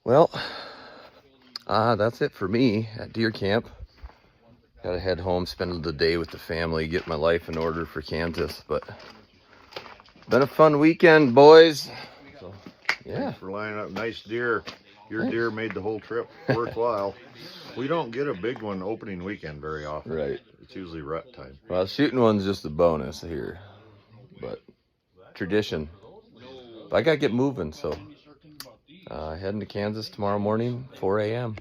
Well, that's it for me at deer camp. Gotta head home, spend the day with the family, get my life in order for Kansas. But been a fun weekend, boys. So, yeah. Thanks for lining up nice deer. Your deer made the whole trip worthwhile. We don't get a big one opening weekend very often. Right. It's usually rut time. Well, shooting one's just a bonus here, but tradition. But I gotta get moving, so heading to Kansas tomorrow morning, 4 a.m.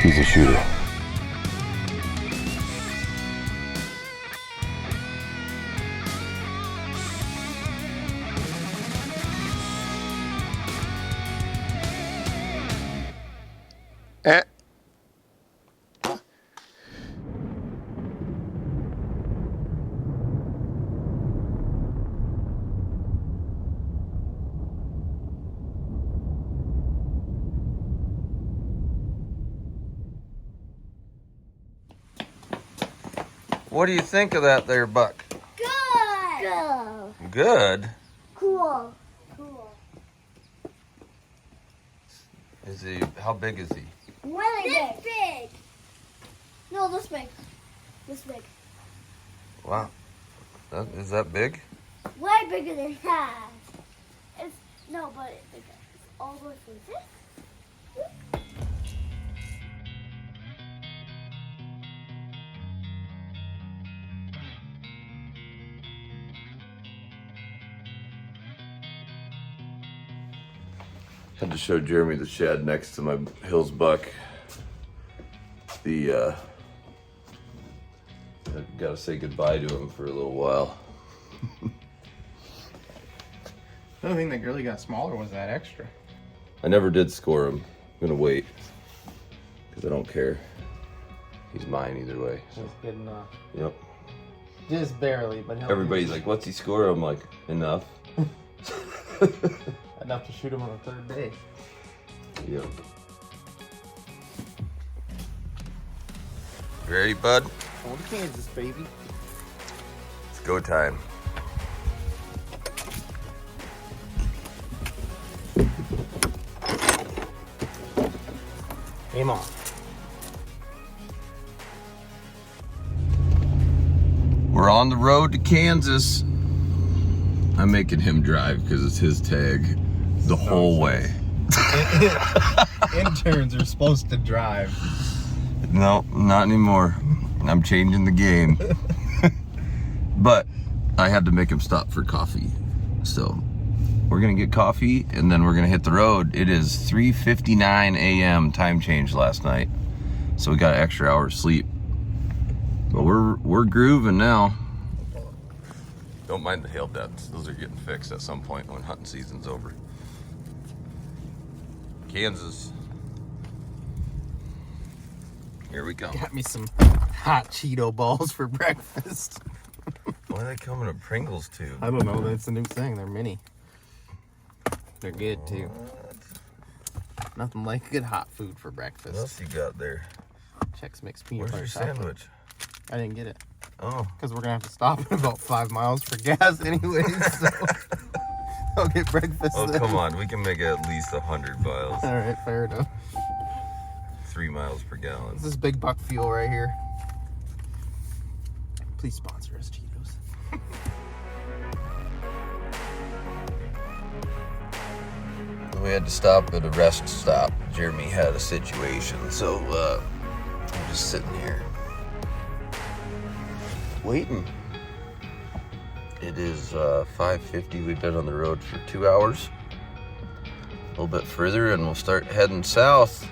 He's a shooter. What do you think of that there, Buck? Good. Good? Cool. Is he, how big is he? Really big. No, this big. This big. Wow. Is that big? Way bigger than that. It's no, but it's all the way through this. Had to show Jeremy the shed next to my Hills buck. I gotta say goodbye to him for a little while. The only thing that really got smaller was that extra. I never did score him. I'm gonna wait because I don't care. He's mine either way. So. That's good enough. Yep. Just barely, but Everybody's like, "What's he score?" I'm like, "Enough." enough to shoot him on the third day. Yep. You ready, bud? On to Kansas, baby. It's go time. Aim on. We're on the road to Kansas. I'm making him drive because it's his tag the whole way. Interns are supposed to drive. No, not anymore. I'm changing the game. But I had to make him stop for coffee. So we're gonna get coffee and then we're gonna hit the road. It is 3:59 a.m. time change last night. So we got an extra hour of sleep. But we're grooving now. Don't mind the hail deaths. Those are getting fixed at some point when hunting season's over. Kansas. Here we go. Got me some hot Cheeto balls for breakfast. Why are they coming to Pringles too? I don't know. That's the new thing. They're mini. They're good too. Nothing like good hot food for breakfast. What else you got there? Chex Mix peanut Where's butter your chocolate. sandwich? I didn't get it. Oh. Because we're going to have to stop in about 5 miles for gas anyways. So I'll get breakfast Oh, then. come on. We can make at least 100 miles. All right, fair enough. 3 miles per gallon. This is Big Buck Fuel right here. Please sponsor us, Cheetos. We had to stop at a rest stop. Jeremy had a situation, so I'm just sitting here waiting. It is 5:50. We've been on the road for 2 hours. A little bit further and we'll start heading south.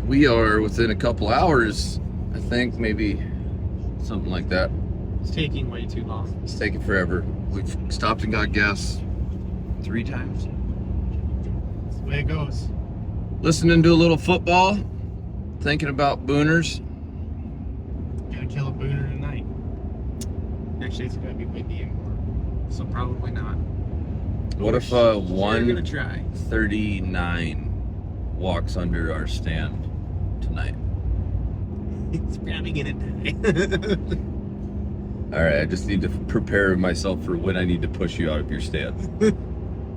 We are within a couple hours, I think, maybe something like that. It's taking way too long. It's taking forever. We've stopped and got gas 3 times. That's the way it goes. Listening to a little football, thinking about booners. Gonna kill a booner tonight. Actually, it's gonna be windy anymore, so probably not. What if We're gonna try. 139 walks under our stand tonight? It's probably gonna die. All right, I just need to prepare myself for when I need to push you out of your stand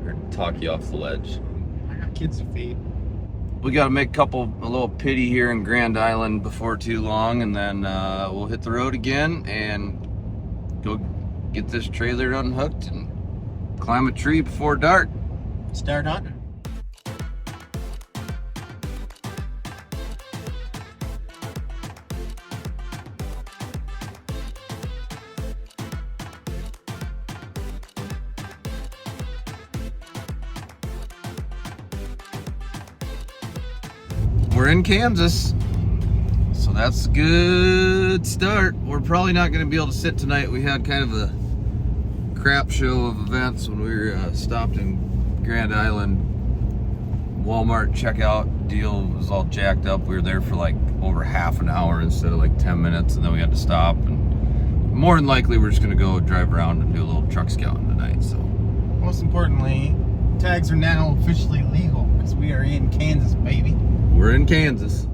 or talk you off the ledge. I got kids to feed. We got to make a little pity here in Grand Island before too long, and then we'll hit the road again and go get this trailer unhooked and climb a tree before dark. Start hunting. We're in Kansas, so that's a good start. We're probably not going to be able to sit tonight. We had kind of a crap show of events when we were stopped in Grand Island. Walmart checkout deal was all jacked up. We were there for like over half an hour instead of like 10 minutes, and then we had to stop. And more than likely, we're just going to go drive around and do a little truck scouting tonight. So, Most importantly, tags are now officially legal because we are in Kansas, baby. we're in Kansas.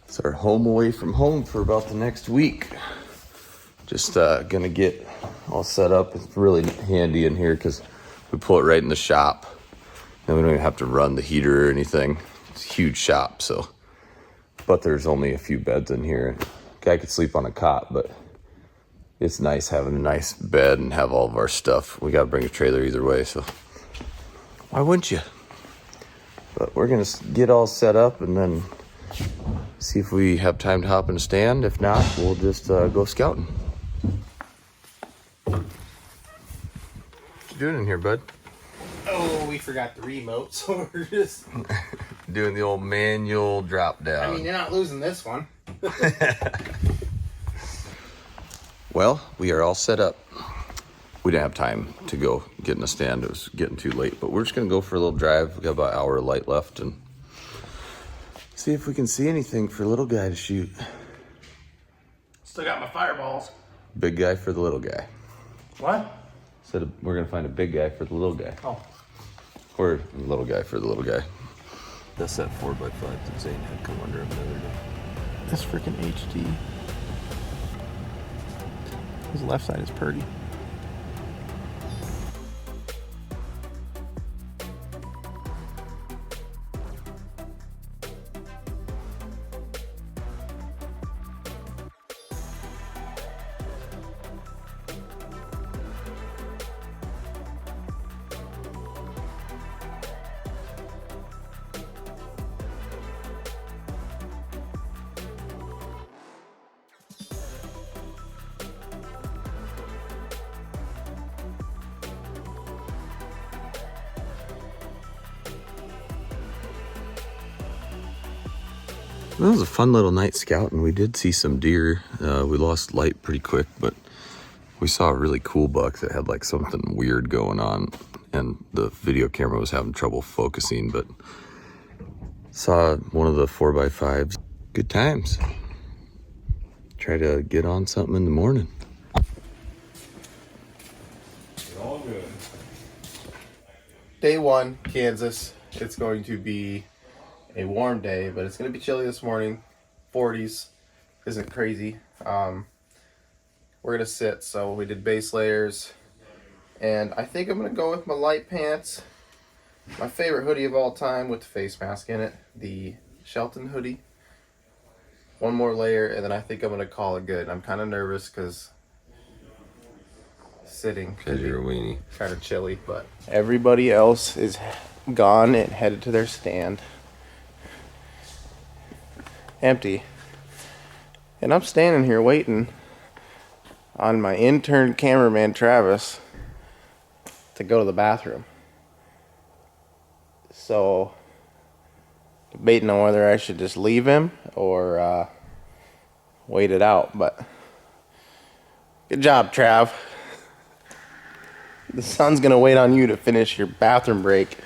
It's our home away from home for about the next week. Just gonna get all set up. It's really handy in here because we pull it right in the shop. And we don't even have to run the heater or anything. It's a huge shop, so. But there's only a few beds in here. Guy could sleep on a cot, but it's nice having a nice bed and have all of our stuff. We gotta bring a trailer either way, so why wouldn't you? But we're gonna get all set up and then see if we have time to hop in a stand. If not, we'll just go scouting. What you doing in here, bud? Oh, we forgot the remote, so we're just... Doing the old manual drop down. I mean, you're not losing this one. Well, we are all set up. We didn't have time to go get in a stand. It was getting too late, but we're just gonna go for a little drive. We got about an hour of light left and see if we can see anything for little guy to shoot. Still got my fireballs. Big guy for the little guy. What? Said we're gonna find a big guy for the little guy. Oh. Or a little guy for the little guy. That's that 4x5 that Zane had come under him the other day. That's freaking HD. His left side is purdy. Well, it was a fun little night scout, and we did see some deer. We lost light pretty quick, but We saw a really cool buck that had like something weird going on, and the video camera was having trouble focusing, but saw one of the 4x5s. Good times. Try to get on something in the morning. All good. Day 1, Kansas. It's going to be a warm day, but it's going to be chilly this morning. 40s. Isn't crazy. We're going to sit, so we did base layers. And I think I'm going to go with my light pants. My favorite hoodie of all time with the face mask in it. The Shelton hoodie. One more layer, and then I think I'm going to call it good. I'm kind of nervous because sitting. Because you're a weenie. Kind of chilly, but everybody else is gone and headed to their stand. Empty. And I'm standing here waiting on my intern cameraman Travis to go to the bathroom. So, debating on whether I should just leave him or wait it out. But good job, Trav. The sun's gonna wait on you to finish your bathroom break.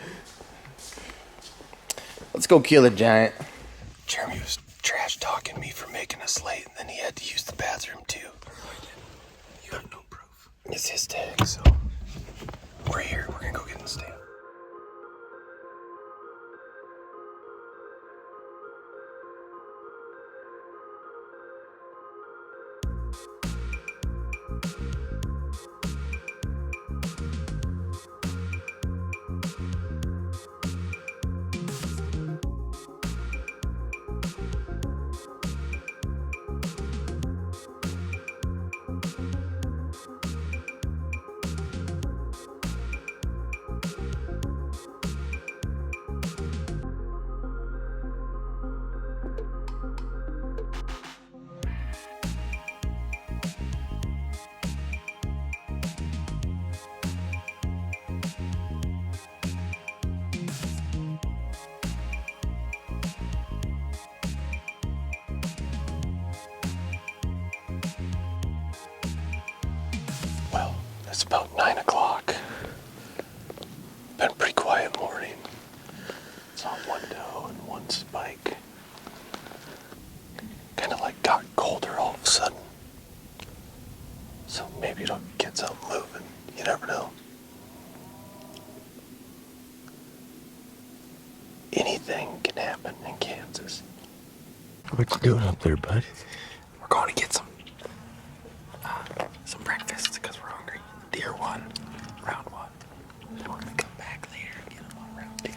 Let's go kill a giant. Jeremy was trash talking me for making us late, and then he had to use the bathroom too. You have no proof. It's his tag, so we're here. We're gonna go get in the stand. Well, it's about 9 o'clock. Been a pretty quiet morning. Saw one doe and one spike. Kind of like got colder all of a sudden. So maybe it'll get something moving. You never know. Anything can happen in Kansas. What you doing up there, bud? We're going to get some breakfast because we're hungry. Deer 1, round 1. Then we're gonna come back later and get them on round 2.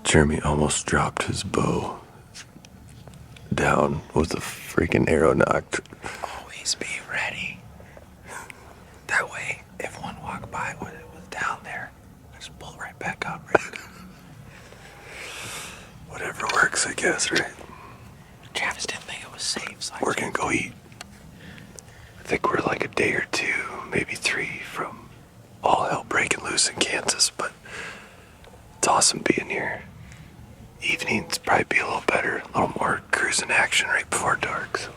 Jeremy almost dropped his bow down with a freaking arrow knocked. Always be ready. That way, if one walked by when it was down there, just pull right back up. Right? Whatever works, I guess, right? Travis didn't think it was safe, so We're gonna go eat. I think we're like a day or 2, maybe 3 from all hell breaking loose in Kansas, but it's awesome being here. Evenings probably be a little better, a little more cruising action right before dark. So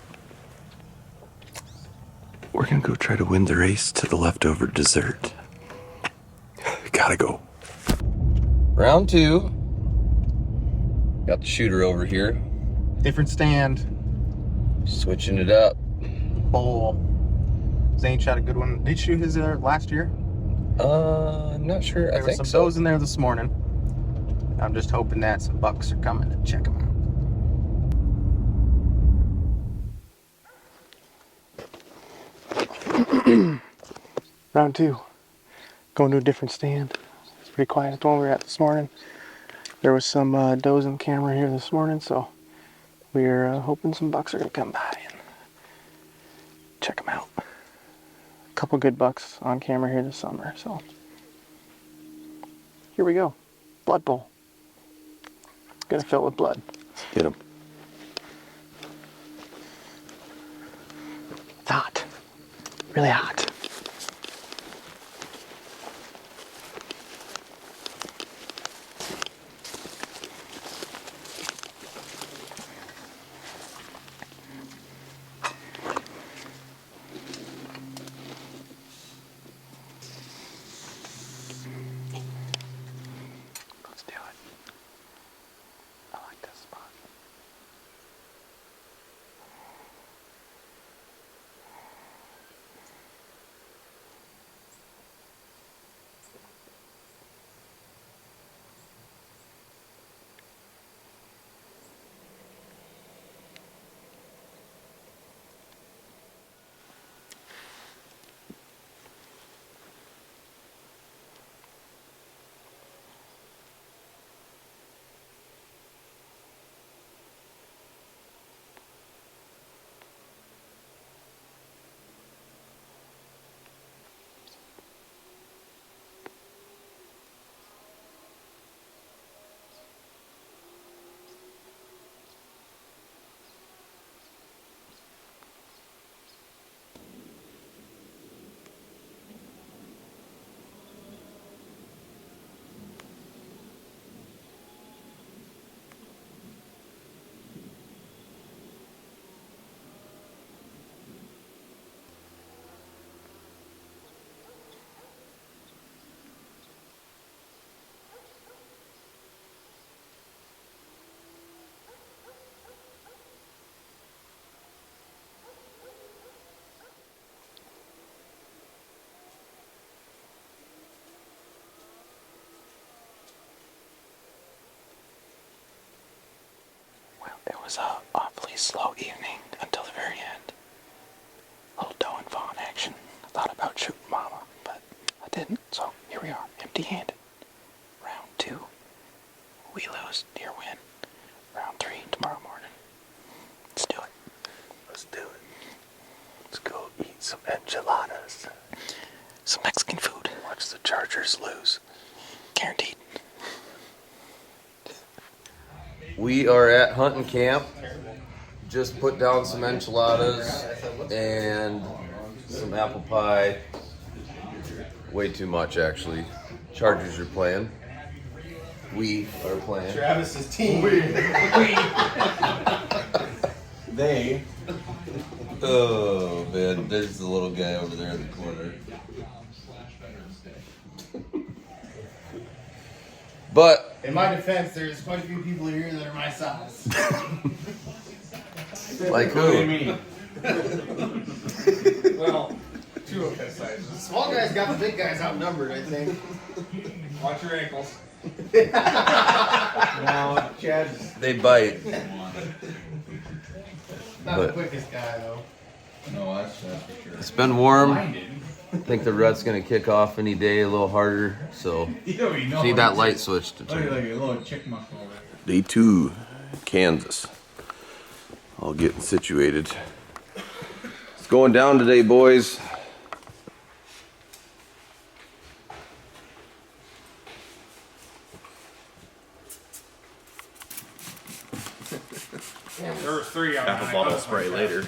we're gonna go try to win the race to the leftover dessert. Gotta go. Round 2. Got the shooter over here. different stand. Switching it up. Bowl. Zane shot a good one. Did you shoot his there last year? I'm not sure. There were some does in there this morning. I'm just hoping that some bucks are coming to check them out. Round 2. Going to a different stand. It's pretty quiet at the one we were at this morning. There was some does on camera here this morning, so we're hoping some bucks are going to come by and check them out. A couple good bucks on camera here this summer, so here we go. Blood bowl. Gonna fill it with blood. Get him. It's hot. Really hot. pretty slow evening until the very end. A little doe and fawn action. I thought about shooting mama, but I didn't, so here we are, empty-handed. Round 2, we lose, deer win. Round 3 tomorrow morning. Let's do it. Let's do it. Let's go eat some enchiladas. Some Mexican food. Watch the Chargers lose. Guaranteed. We are at hunting camp. Just put down some enchiladas and some apple pie. Way too much, actually. Chargers are playing. We are playing. Travis's team. They. Oh man, there's the little guy over there in the corner. But In my defense, there's quite a few people here that are my size. like What do you who? mean? Well, 2 of his sizes. Small guys got the big guys outnumbered, I think. Watch your ankles. Now, Chad's They bite. not But- the quickest guy, though. No, that's for sure. It's been warm. Mine didn't. I think the rut's gonna kick off any day a little harder. So You don't even know. need that light switch to Look turn. like a little chickmuck over there. Day 2, Kansas. All getting situated. It's going down today, boys. There was 3 on Apple bottle spray later.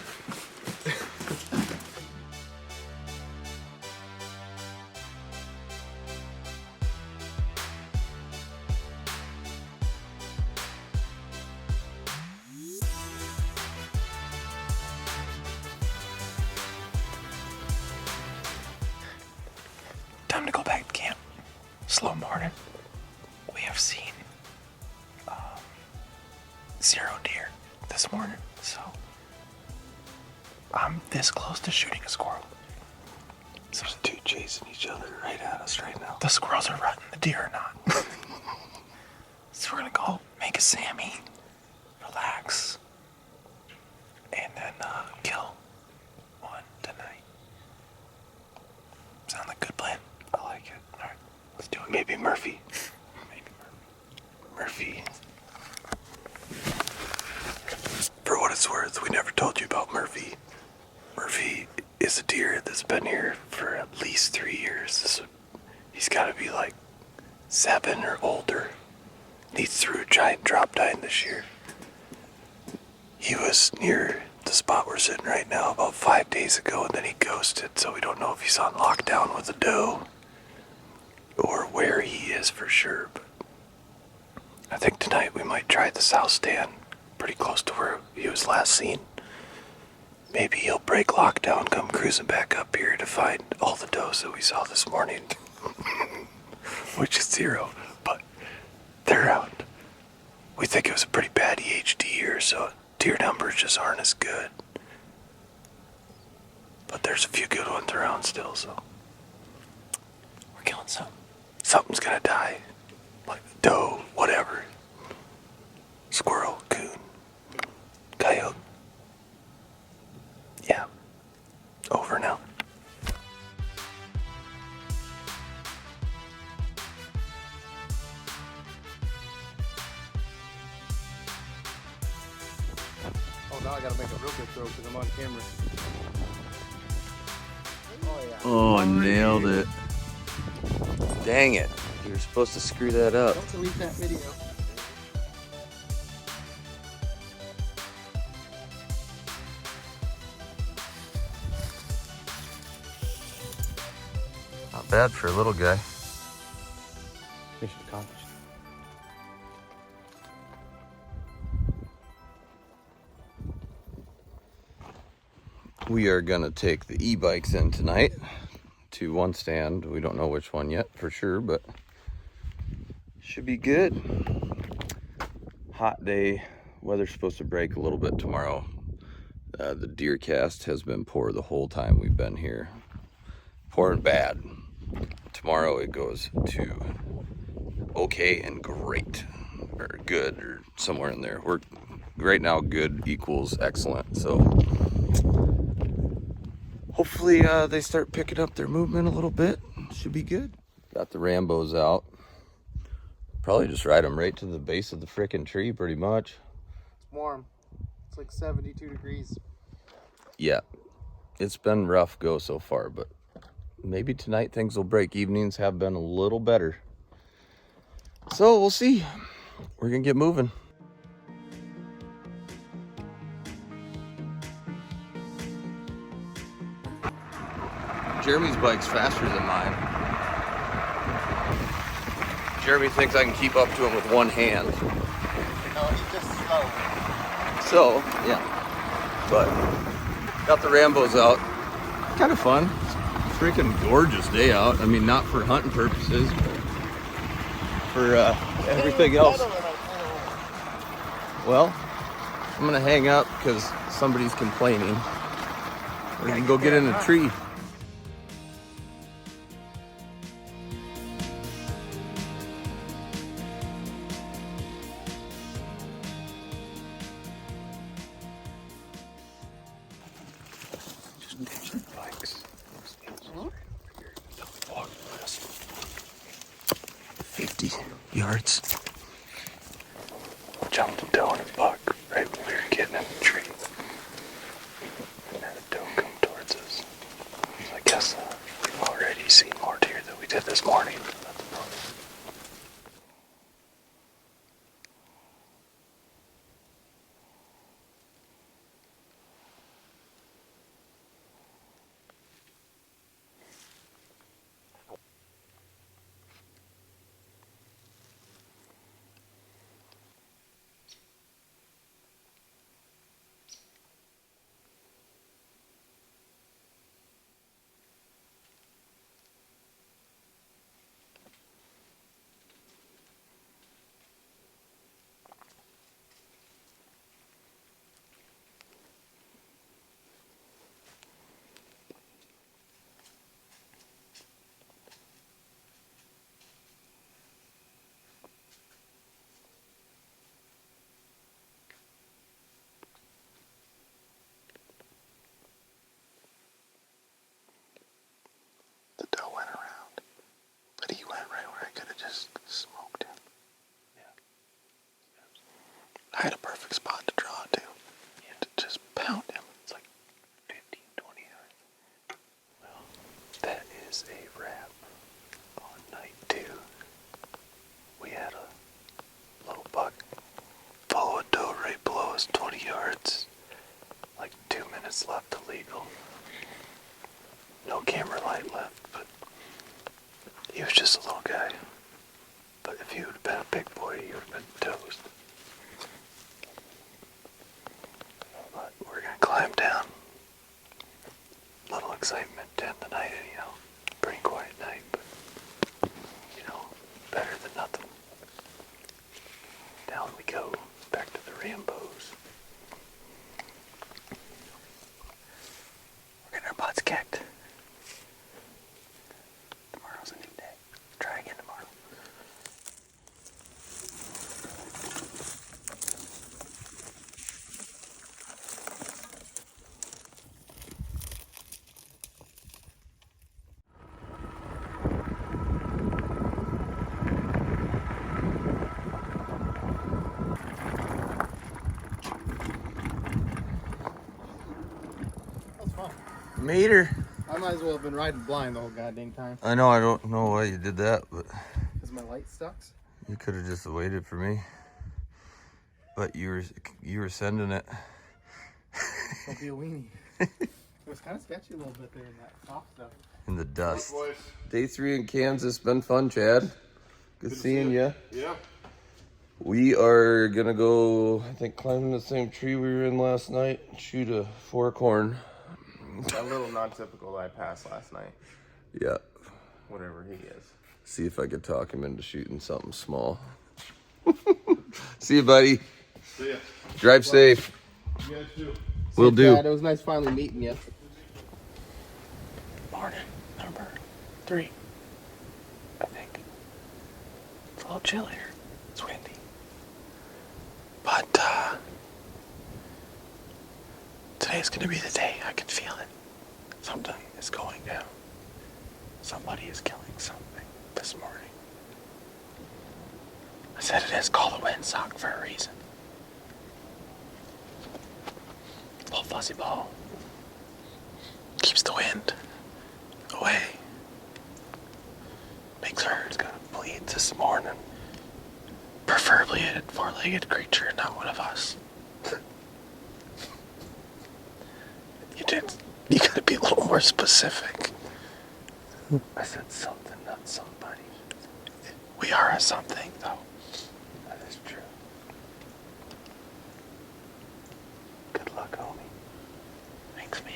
Time to go back to camp. Slow morning. We have seen 0 deer this morning, so I'm this close to shooting a squirrel. There's 2 chasing each other right at us right now. The squirrels are rutting, the deer are not. So we're gonna go make a Sammy, relax, and then kill one tonight. Sound like a good plan? I like it. All right, let's do it. Maybe Murphy. Maybe. Murphy. For what it's worth, we never told you about Murphy. Murphy is a deer that's been here for at least 3 years. He's got to be like 7 or older. He threw a giant drop tine this year. He was near the spot we're sitting right now about 5 days ago, and then he ghosted, so we don't know if he's on lockdown with a doe or where he is for sure. But I think tonight we might try the south stand, pretty close to where he was last seen. Maybe he'll break lockdown, come cruising back up here to find all the does that we saw this morning, which is 0, but they're out. We think it was a pretty bad EHD year, so deer numbers just aren't as good. But there's a few good ones around still, so We're killing some. something's gonna die. Like doe, whatever. Squirrel, coon, coyote. Yeah. Over now. Oh, now I gotta make a real good throw because I'm on camera. Oh, I nailed it. Dang it. You were supposed to screw that up. Don't delete that video. Not bad for a little guy. Mission accomplished. We are gonna take the e-bikes in tonight to one stand. We don't know which one yet for sure, but should be good. Hot day. Weather's supposed to break a little bit tomorrow. The deer cast has been poor the whole time we've been here. Poor and bad. Tomorrow it goes to okay and great, or good, or somewhere in there. We're right now good equals excellent. So hopefully they start picking up their movement a little bit. Should be good. Got the Rambos out. Probably just ride them right to the base of the frickin' tree pretty much. It's warm. It's like 72 degrees. Yeah, it's been rough go so far, but maybe tonight things will break. Evenings have been a little better. So we'll see. We're gonna get moving. Jeremy's bike's faster than mine. Jeremy thinks I can keep up to him with one hand. No, he's just slow. So, yeah. But got the Rambos out. Kind of fun. It's a freaking gorgeous day out. I mean, not for hunting purposes, but for everything else. Well, I'm gonna hang up because somebody's complaining. We're gonna go get in a tree. Just ditch the bikes. Walk past 50 yards. Jumped a doe and a buck right when we were getting in the tree. And then a doe come towards us. So I guess we've already seen more deer than we did this morning. The doe went around, but he went right where I could have just smoked him. Yeah. I had a perfect spot to draw to. To just pound him. It's like 15, 20 yards. Well, that is a wrap on night 2. We had a little buck follow a doe right below us 20 yards. Like 2 minutes left to legal. No camera light left, but he was just a little guy. But if he would have been a big boy, he would have been toast. But we're gonna climb down. Little excitement to end the night, pretty quiet night, but better than nothing. Down we go, back to the Rambos. We're getting our butts kicked. Tomorrow's a new day. Try again tomorrow. That's fun. Mater. I might as well have been riding blind the whole goddamn time. I know, I don't know why you did that, but Because my light sucks. you could have just waited for me. But you were sending it. Don't be a weenie. It was kind of sketchy a little bit there in that soft stuff. In the dust. Boys. Day 3 in Kansas, been fun, Chad. Good seeing you. Yeah. We are gonna go, I think, climbing the same tree we were in last night. Shoot a fork horn. A little non-typical I passed last night. Yeah. Whatever he is. See if I could talk him into shooting something small. See you, buddy. See ya. Drive safe. You guys too. Will do. Dad, it was nice finally meeting you. Morning number 3. I think. It's a little chillier. It's windy. But Today's gonna be the day. I can feel it. Something is going down. Somebody is killing something this morning. I said it is called a windsock for a reason. Little fuzzy ball. Keeps the wind away. Makes herds gonna bleed this morning. Preferably a four-legged creature, not one of us. You gotta be a little more specific. I said something, not somebody. We are a something, though. That is true. Good luck, homie. Thanks, man.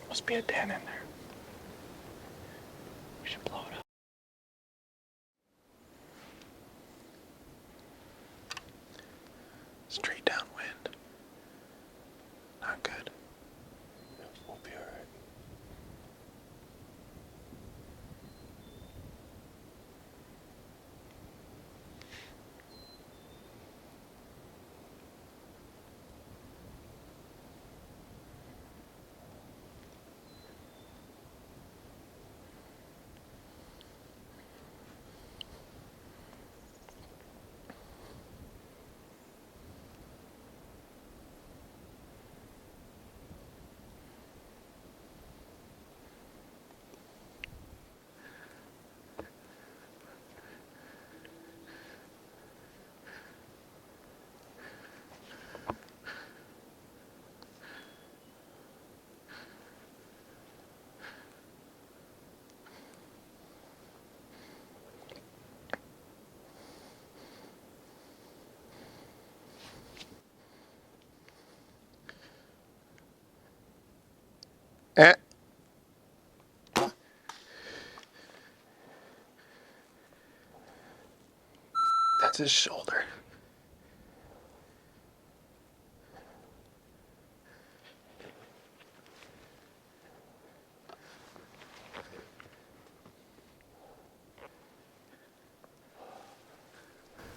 Must be a den in there. We should blow it up. Straight downwind. Not good. We'll be alright. That's his shoulder.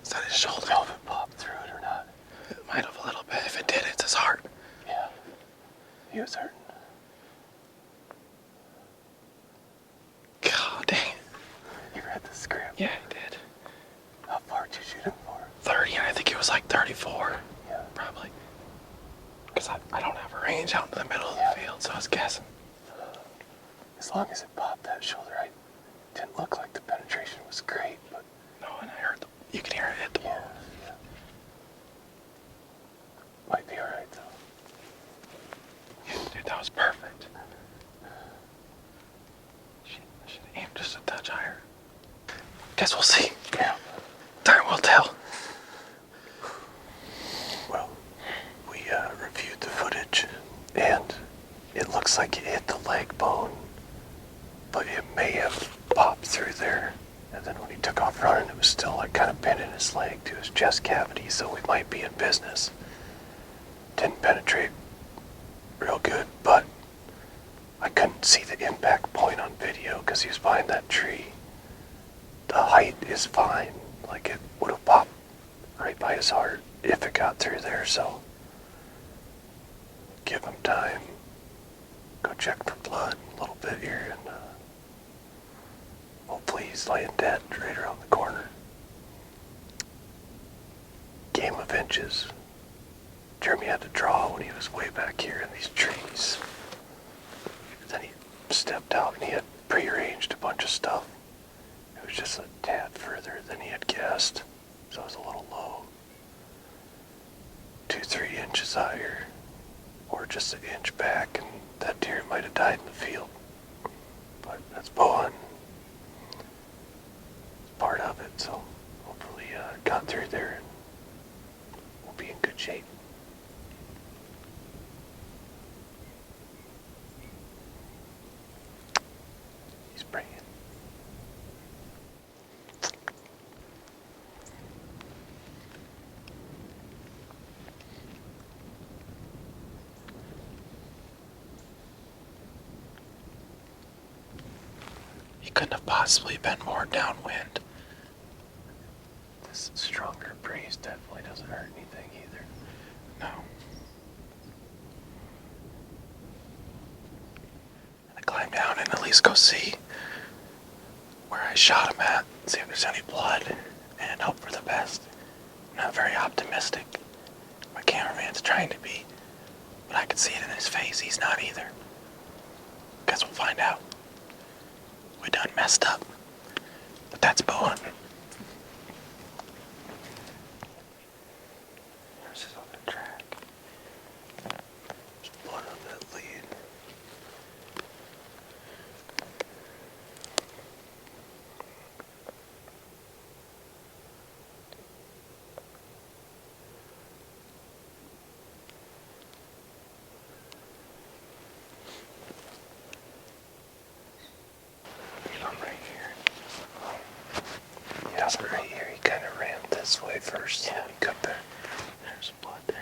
Is that his shoulder? If it popped through it or not. It might have a little bit. If it did, it's his heart. Yeah. He was hurting. God dang it. You read the script? Yeah, I did. How far did you shoot him for? 30, and I think it was like 34. Yeah. Probably. Because I don't have a range out in the middle of the field, so I was guessing. As long as it popped that shoulder, I didn't look like the penetration was great, but No, and I heard you could hear it hit the wall. yeah. Might be alright though. Yeah, dude, that was perfect. Shit, I should have aimed just a touch higher. Guess we'll see. Yeah. Time will tell. Well, we reviewed the footage, and it looks like it hit the leg bone, but it may have popped through there. And then when he took off running, it was still like kind of pinning his leg to his chest cavity, so we might be in business. Didn't penetrate real good, but I couldn't see the impact point on video because he was behind that tree. The height is fine, like it would have popped right by his heart if it got through there, so give him time. Go check for blood a little bit here, and hopefully he's laying dead right around the corner. Game of inches. Jeremy had to draw when he was way back here in these trees. Then he stepped out and he had prearranged a bunch of stuff. It was just a tad further than he had guessed, so it was a little low. 2-3 inches higher, or just an inch back, and that deer might have died in the field. But that's bow hunting. It's part of it, so hopefully got through there and we'll be in good shape. He's praying. He couldn't have possibly been more downwind. This stronger breeze definitely doesn't hurt anything either. No. I climb down and at least go see where I shot him at, see if there's any blood, and hope for the best. I'm not very optimistic. My cameraman's trying to be, but I can see it in his face. He's not either. Guess we'll find out. We done messed up, but that's bow hunting. There's his other track. There's blood on that lead. Right here, he kind of ran this way first. Yeah, he cut there. There's blood there.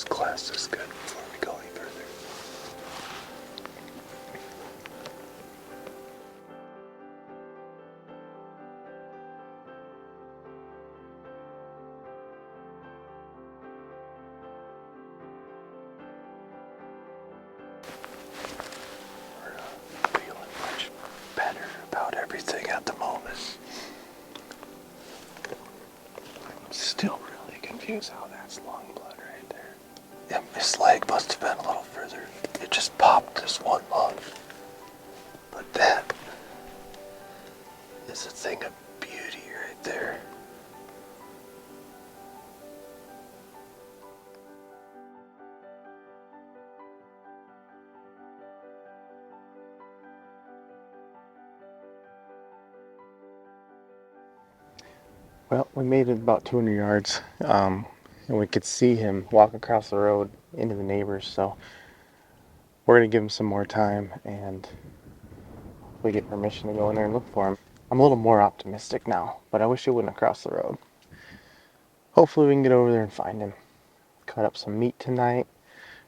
Class is good before we go any further. We're feeling much better about everything at the moment. I'm still really confused how that's long blood right there. Yeah, his leg must have been a little further. It just popped this one lung. But that is a thing of beauty right there. Well, we made it about 200 yards, and we could see him walk across the road into the neighbors, so we're going to give him some more time, and we get permission to go in there and look for him. I'm a little more optimistic now, but I wish he wouldn't have crossed the road. Hopefully we can get over there and find him. Cut up some meat tonight,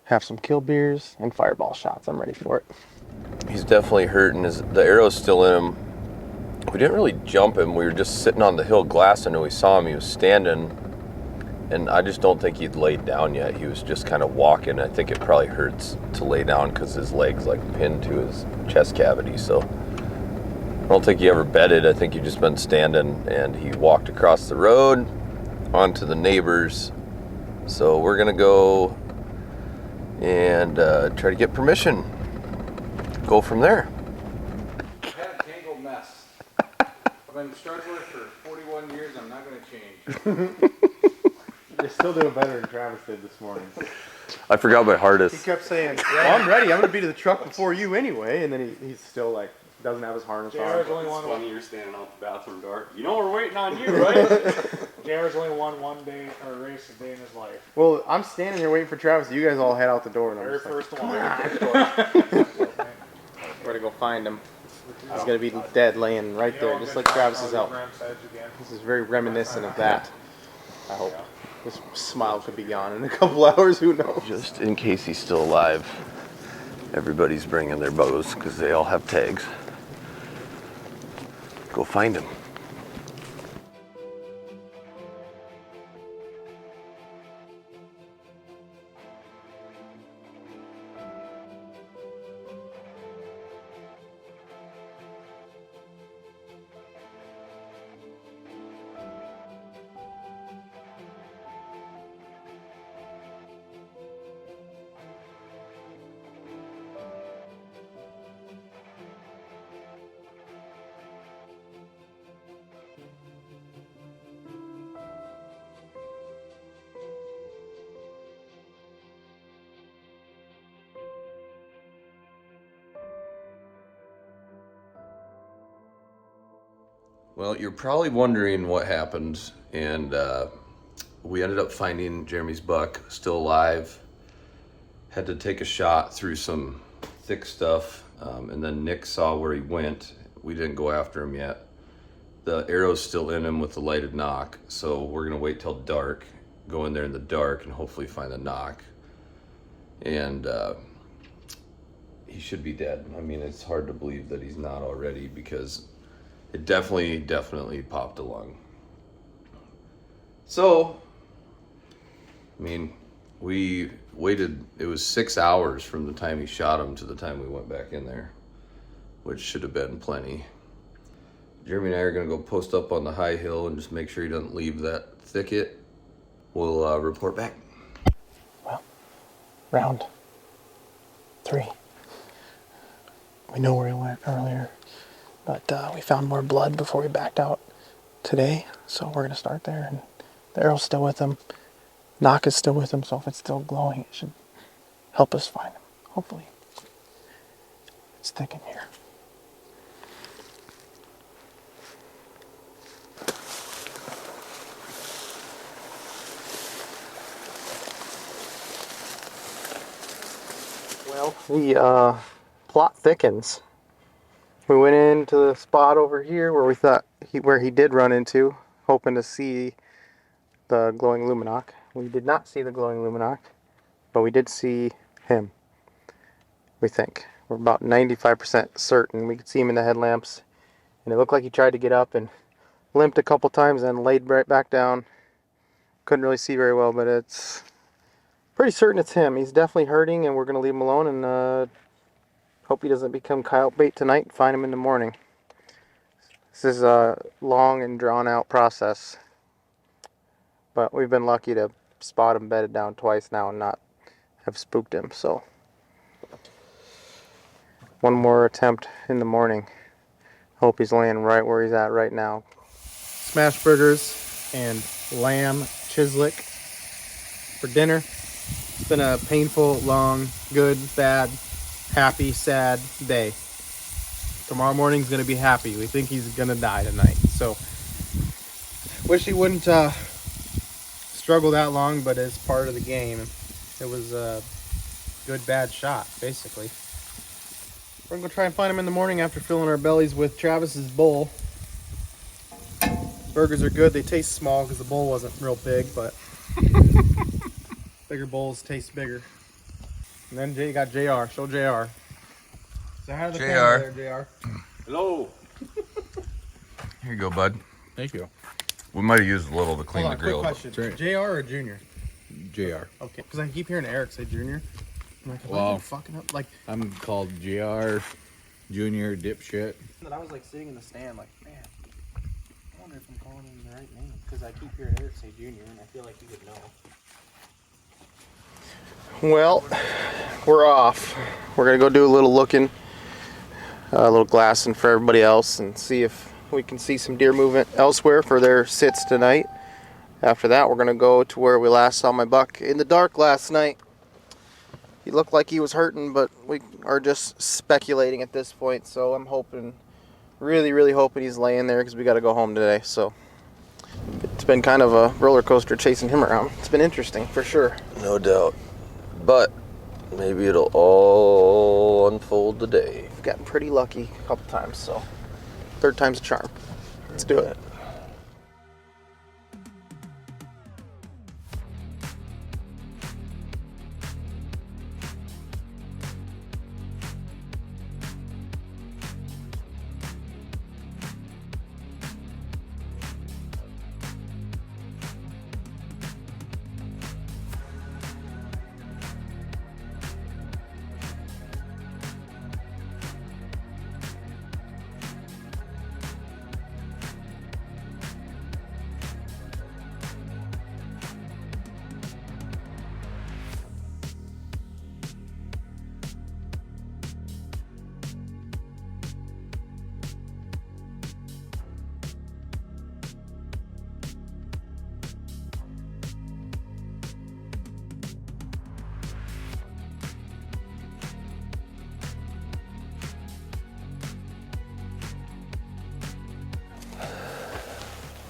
have some kill beers, and fireball shots. I'm ready for it. He's definitely hurting. The arrow's still in him. We didn't really jump him. We were just sitting on the hill glassing, and we saw him. He was standing, and I just don't think he'd laid down yet. He was just kind of walking. I think it probably hurts to lay down because his leg's like pinned to his chest cavity. So I don't think he ever bedded. I think he just been standing, and he walked across the road onto the neighbors. So we're gonna go and try to get permission. Go from there. I've had a tangled mess. I've been struggling for 41 years. I'm not going to change. You're still doing better than Travis did this morning. I forgot my He hardest. kept saying, well, I'm ready. I'm going to be to the truck before you anyway. And then he's still like, doesn't have his harness JR's on. only won one. You're standing out the bathroom door. You know we're waiting on you, right? JR's only won one day or race a day in his life. Well, I'm standing here waiting for Travis. You guys all head out the door. And I'm Very just like, first one. we're going to go find him. He's going to be dead laying right there, just like Travis's out. This is very reminiscent of that. I hope. This smile could be gone in a couple hours. Who knows? Just in case he's still alive, everybody's bringing their bows because they all have tags. go find him. Well, you're probably wondering what happened, and we ended up finding Jeremy's buck still alive. Had to take a shot through some thick stuff, and then Nick saw where he went. We didn't go after him yet. The arrow's still in him with the lighted knock, so we're gonna wait till dark, go in there in the dark, and hopefully find the knock. And he should be dead. I mean, it's hard to believe that he's not already, because it definitely popped a lung. So, I mean, we waited, it was 6 hours from the time he shot him to the time we went back in there, which should have been plenty. Jeremy and I are gonna go post up on the high hill and just make sure he doesn't leave that thicket. We'll report back. Well, round 3. We know where he went earlier, but we found more blood before we backed out today, so we're gonna start there. And the arrow's still with him, knock is still with him, so if it's still glowing, it should help us find him. Hopefully, it's thick in here. Well, the plot thickens. We went into the spot over here where we thought where he did run into, hoping to see the glowing luminoc. We did not see the glowing luminoc, but we did see him. We think we're about 95% certain. We could see him in the headlamps, and it looked like he tried to get up and limped a couple times and laid right back down. Couldn't really see very well, but it's pretty certain it's him. He's definitely hurting, and we're gonna leave him alone and hope he doesn't become coyote bait tonight and find him in the morning. This is a long and drawn out process, but we've been lucky to spot him bedded down twice now and not have spooked him. So one more attempt in the morning. Hope he's laying right where he's at right now. Smash burgers and lamb chislick for dinner. It's been a painful, long, good, bad, happy, sad day. Tomorrow morning's gonna be happy. We think he's gonna die tonight. So wish he wouldn't struggle that long, but it's part of the game. It was a good, bad shot, basically. We're gonna go try and find him in the morning after filling our bellies with Travis's bowl. Burgers are good. They taste small because the bowl wasn't real big, but bigger bowls taste bigger. And then you got JR. Show JR. Say hi to the camera there, JR. Hello. Here you go, bud. Thank you. We might have used a little to clean Hold the on, grill. quick question. JR or Junior? JR. Okay, because I keep hearing Eric say Junior. I'm like, am I Well, fucking up? Like, I'm called JR, Junior, dipshit. I was like sitting in the stand, like, man, I wonder if I'm calling him the right name because I keep hearing Eric say Junior, and I feel like he would know. Well, we're off. We're gonna go do a little looking, a little glassing for everybody else, and see if we can see some deer movement elsewhere for their sits tonight. After that, we're gonna go to where we last saw my buck in the dark last night. He looked like he was hurting, but we are just speculating at this point. So I'm hoping, really hoping he's laying there because we got to go home today. So it's been kind of a roller coaster chasing him around. It's been interesting for sure. No doubt. But maybe it'll all unfold today. We've gotten pretty lucky a couple times, so third time's a charm. Let's do it.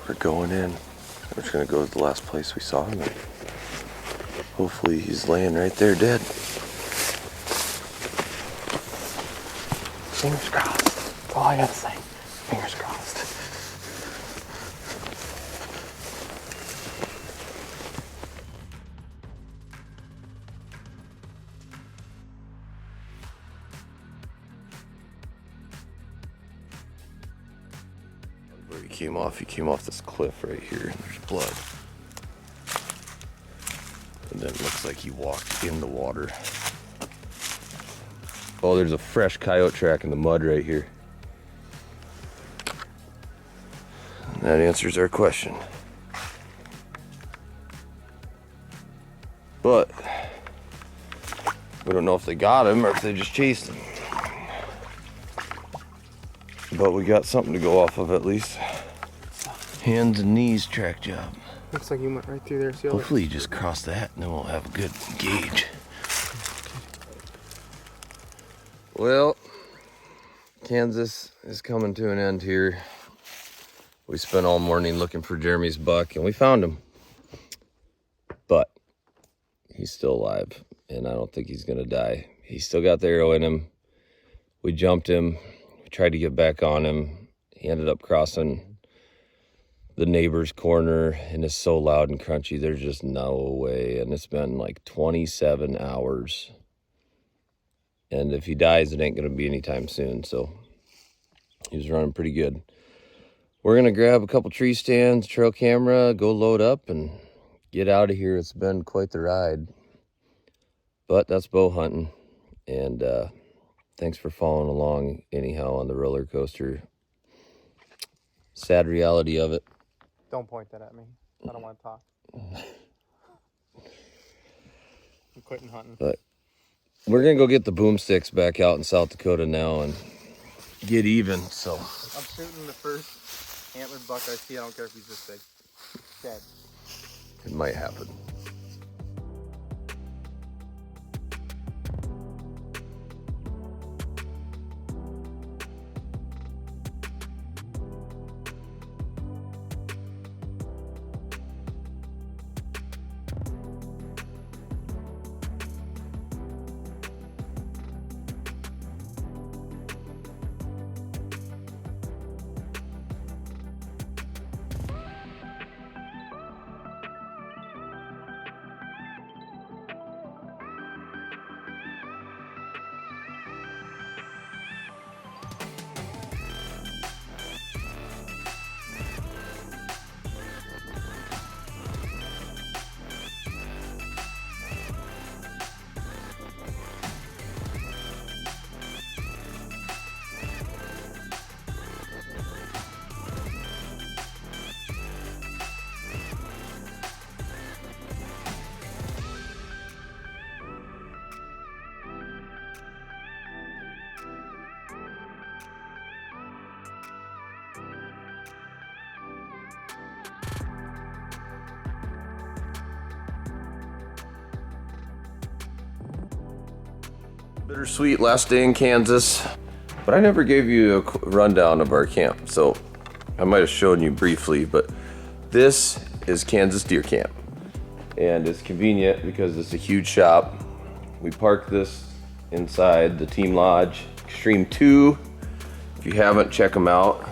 We're going in. We're just gonna go to the last place we saw him. And hopefully he's laying right there dead. Fingers crossed. That's all I gotta say. Fingers crossed. Where he came off this cliff right here, and there's blood. And then it looks like he walked in the water. Oh, there's a fresh coyote track in the mud right here. And that answers our question. But we don't know if they got him or if they just chased him. But we got something to go off of at least. Hands and knees track job. Looks like you went right through there. See all Hopefully you just cross that and then we'll have a good gauge. Well, Kansas is coming to an end here. We spent all morning looking for Jeremy's buck and we found him. But he's still alive and I don't think he's gonna die. He's still got the arrow in him. We jumped him. Tried to get back on him. He ended up crossing the neighbor's corner and it's so loud and crunchy. There's just no way. And it's been like 27 hours. And if he dies, it ain't going to be anytime soon. So he was running pretty good. We're going to grab a couple tree stands, trail camera, go load up and get out of here. It's been quite the ride. But that's bow hunting. And, thanks for following along anyhow on the roller coaster. Sad reality of it. Don't point that at me. I don't want to talk. I'm quitting hunting. But we're going to go get the boomsticks back out in South Dakota now and get even. So I'm shooting the first antlered buck I see. I don't care if he's this big. Dead. it might happen. Bittersweet last day in Kansas, but I never gave you a rundown of our camp, so I might have shown you briefly, but this is Kansas Deer Camp, and it's convenient because it's a huge shop. We parked this inside the Team Lodge Extreme 2. If you haven't, check them out.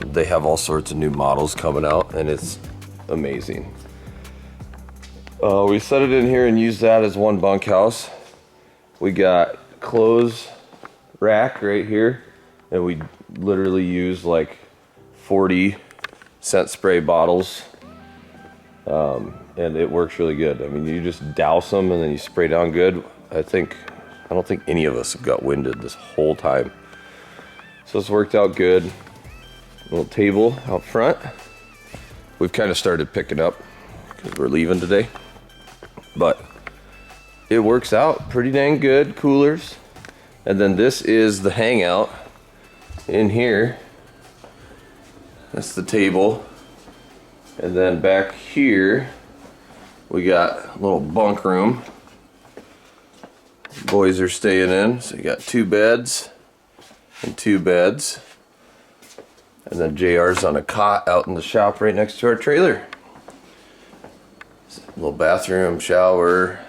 They have all sorts of new models coming out, and it's amazing. We set it in here and use that as one bunkhouse. We got clothes rack right here, and we literally use like 40 scent spray bottles, and it works really good. I mean, you just douse them and then you spray down good. I don't think any of us have got winded this whole time, so it's worked out good. Little table out front. We've kind of started picking up because we're leaving today, but it works out pretty dang good. Coolers. And then this is the hangout in here. That's the table. And then back here we got a little bunk room. Boys are staying in, so you got 2 beds and 2 beds. And then JR's on a cot out in the shop right next to our trailer. Little bathroom, shower.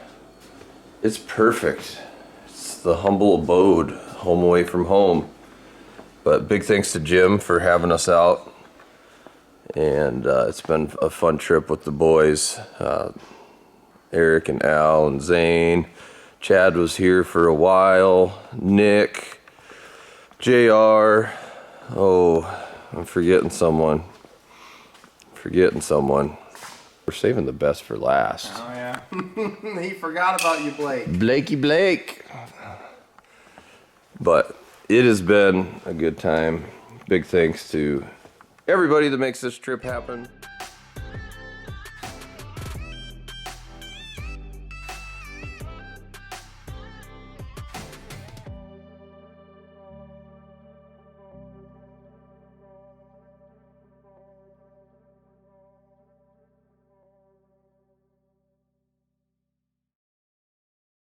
It's perfect. It's the humble abode, home away from home. But big thanks to Jim for having us out. And it's been a fun trip with the boys. Eric and Al and Zane. Chad was here for a while. Nick. JR. Oh, I'm forgetting someone. We're saving the best for last. Oh yeah. He forgot about you, Blake. Blake. But it has been a good time. Big thanks to everybody that makes this trip happen.